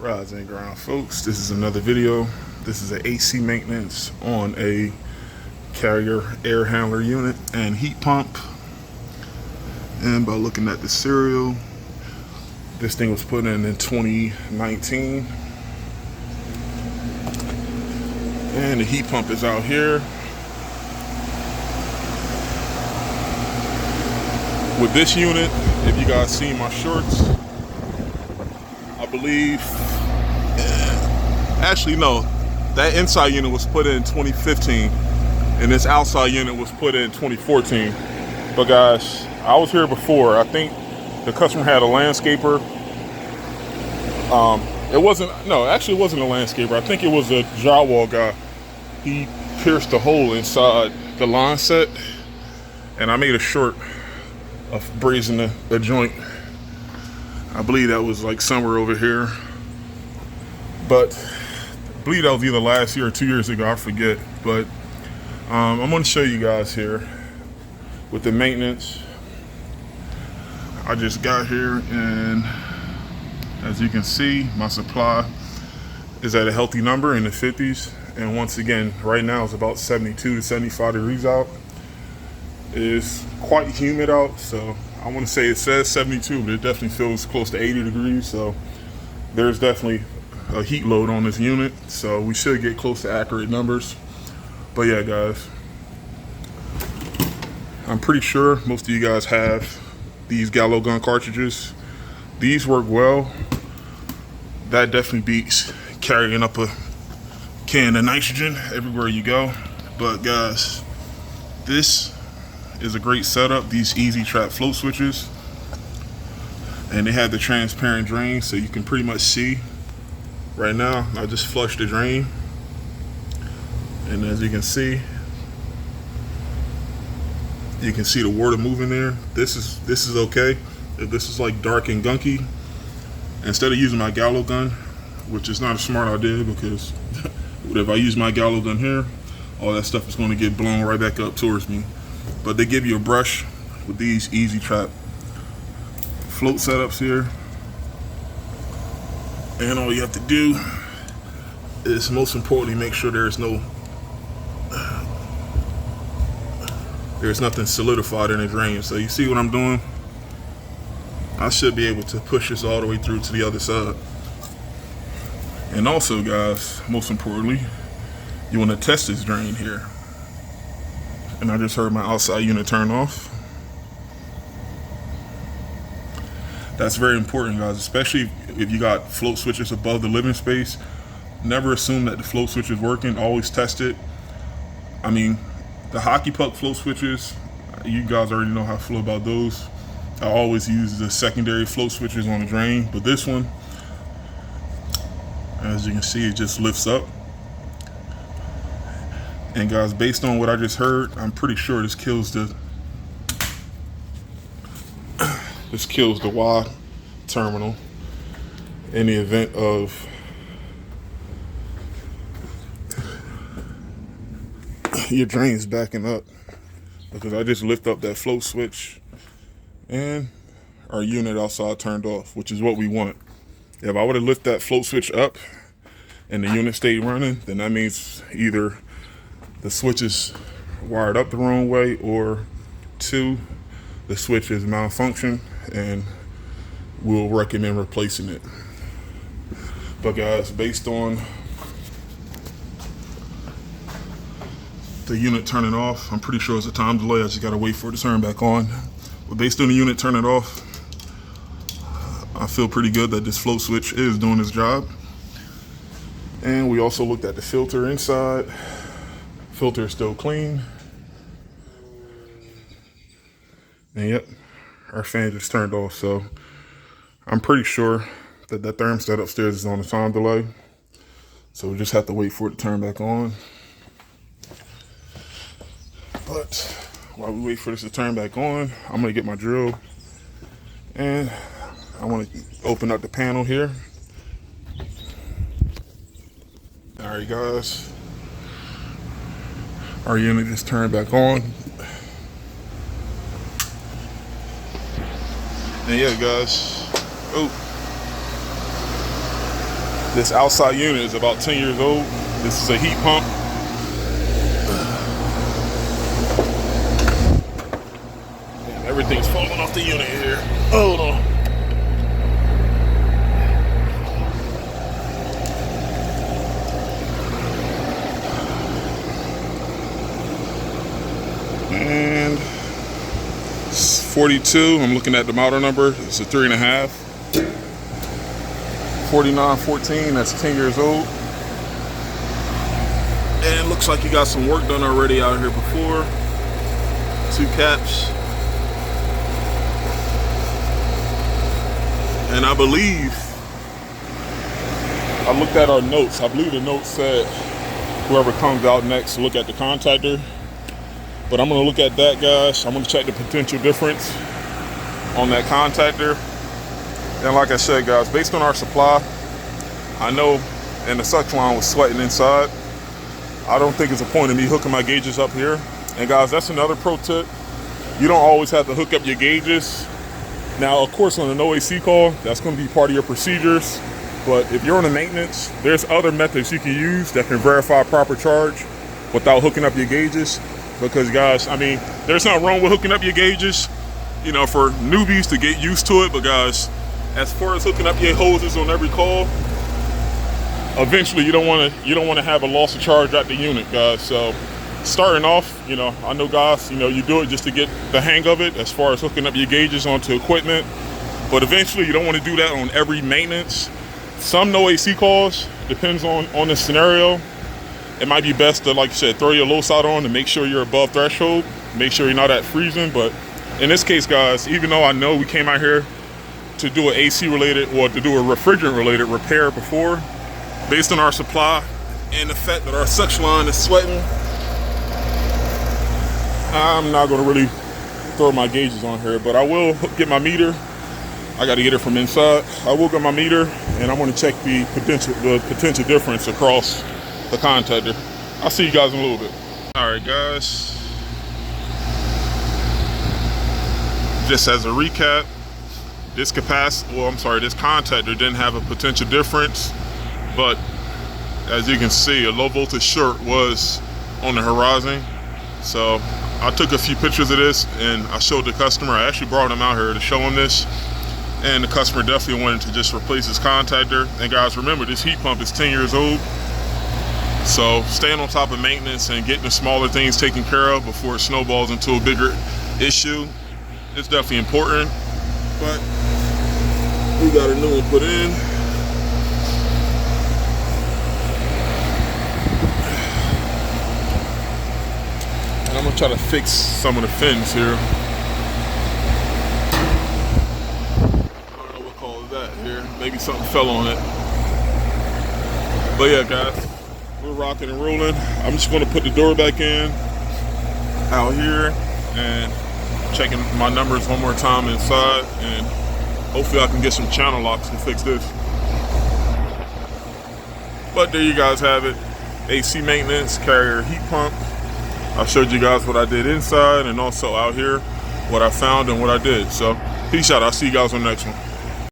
Rise and grind, folks. This is another video. This is an AC maintenance on a carrier air handler unit and heat pump. And by looking at the serial, this thing was put in 2019. And the heat pump is out here. With this unit, if you guys see my shorts, I believe, actually no, that inside unit was put in 2015 and this outside unit was put in 2014. But guys, I was here before. I think the customer had a landscaper. It wasn't a landscaper. I think it was a drywall guy. He pierced a hole inside the line set and I made a short of brazing the joint. I believe that was like somewhere over here, but I believe that was either last year or 2 years ago, I forget. But I'm going to show you guys here with the maintenance. I just got here and as you can see, my supply is at a healthy number in the 50s. And once again, right now it's about 72 to 75 degrees out. It is quite humid out, so I want to say it says 72, but it definitely feels close to 80 degrees. So there's definitely a heat load on this unit. So we should get close to accurate numbers. But yeah, guys, I'm pretty sure most of you guys have these Gallo gun cartridges. These work well. That definitely beats carrying up a can of nitrogen everywhere you go. But guys, this is a great setup. These Easy Trap float switches, and they have the transparent drain, so you can pretty much see. Right now I just flushed the drain, and as you can see the water moving there. This is okay. If this is like dark and gunky, instead of using my Gallo gun, which is not a smart idea, because if I use my Gallo gun here, all that stuff is going to get blown right back up towards me. But they give you a brush with these Easy Trap float setups here. And all you have to do is, most importantly, make sure there's nothing solidified in the drain. So you see what I'm doing? I should be able to push this all the way through to the other side. And also, guys, most importantly, you want to test this drain here. And I just heard my outside unit turn off. That's very important, guys, especially if you got float switches above the living space. Never assume that the float switch is working. Always test it. I mean, the hockey puck float switches, you guys already know how I feel about those. I always use the secondary float switches on the drain, but this one, as you can see, it just lifts up. And guys, based on what I just heard, I'm pretty sure this kills the Y terminal in the event of your drains backing up, because I just lift up that float switch and our unit outside turned off, which is what we want. If I would have lifted that float switch up and the unit stayed running, then that means either the switch is wired up the wrong way, or two, the switch is malfunctioned and we'll recommend replacing it. But guys, based on the unit turning off, I'm pretty sure it's a time delay. I just gotta wait for it to turn back on. But based on the unit turning off, I feel pretty good that this float switch is doing its job. And we also looked at the filter inside. Filter is still clean. And yep, our fan just turned off. So I'm pretty sure that that thermostat upstairs is on a time delay. So we just have to wait for it to turn back on. But while we wait for this to turn back on, I'm gonna get my drill and I want to open up the panel here. All right, guys. Our unit just turned back on. And yeah, guys. Oh. This outside unit is about 10 years old. This is a heat pump. Man, everything's falling off the unit here. Hold on. And it's 42. I'm looking at the model number. It's a 3.5. 4914. That's 10 years old. And it looks like you got some work done already out here before. 2 caps. And I believe I looked at our notes. I believe the note said whoever comes out next, look at the contactor. But I'm going to look at that, guys. I'm going to check the potential difference on that contactor. And like I said, guys, based on our supply, I know, and the suction line was sweating inside, I don't think it's a point in me hooking my gauges up here. And guys, that's another pro tip. You don't always have to hook up your gauges. Now, of course, on an OAC call, that's going to be part of your procedures. But if you're on a maintenance, there's other methods you can use that can verify proper charge without hooking up your gauges. Because guys, I mean, there's nothing wrong with hooking up your gauges, you know, for newbies to get used to it. But guys, as far as hooking up your hoses on every call, eventually you don't want to have a loss of charge at the unit, guys. So starting off, you know, I know guys, you know, you do it just to get the hang of it as far as hooking up your gauges onto equipment. But eventually you don't want to do that on every maintenance. Some no AC calls, depends on the scenario. It might be best to, like you said, throw your low side on to make sure you're above threshold. Make sure you're not at freezing. But in this case, guys, even though I know we came out here to do an AC related or to do a refrigerant related repair before, based on our supply and the fact that our suction line is sweating, I'm not going to really throw my gauges on here. But I will get my meter. I got to get it from inside. I will get my meter, and I'm going to check the potential difference across the contactor. I'll see you guys in a little bit. All right, guys. Just as a recap, this contactor didn't have a potential difference, but as you can see, a low voltage short was on the horizon. So I took a few pictures of this and I showed the customer. I actually brought him out here to show him this, and the customer definitely wanted to just replace his contactor. And guys, remember, this heat pump is 10 years old. So staying on top of maintenance and getting the smaller things taken care of before it snowballs into a bigger issue is definitely important. But we got a new one put in. And I'm gonna try to fix some of the fins here. I don't know what caused that here. Maybe something fell on it. But yeah, guys, we're rocking and rolling. I'm just gonna put the door back in out here and checking my numbers one more time inside, and hopefully I can get some channel locks to fix this. But there you guys have it. AC maintenance, Carrier heat pump. I showed you guys what I did inside and also out here, what I found and what I did. So peace out. I'll see you guys on the next one.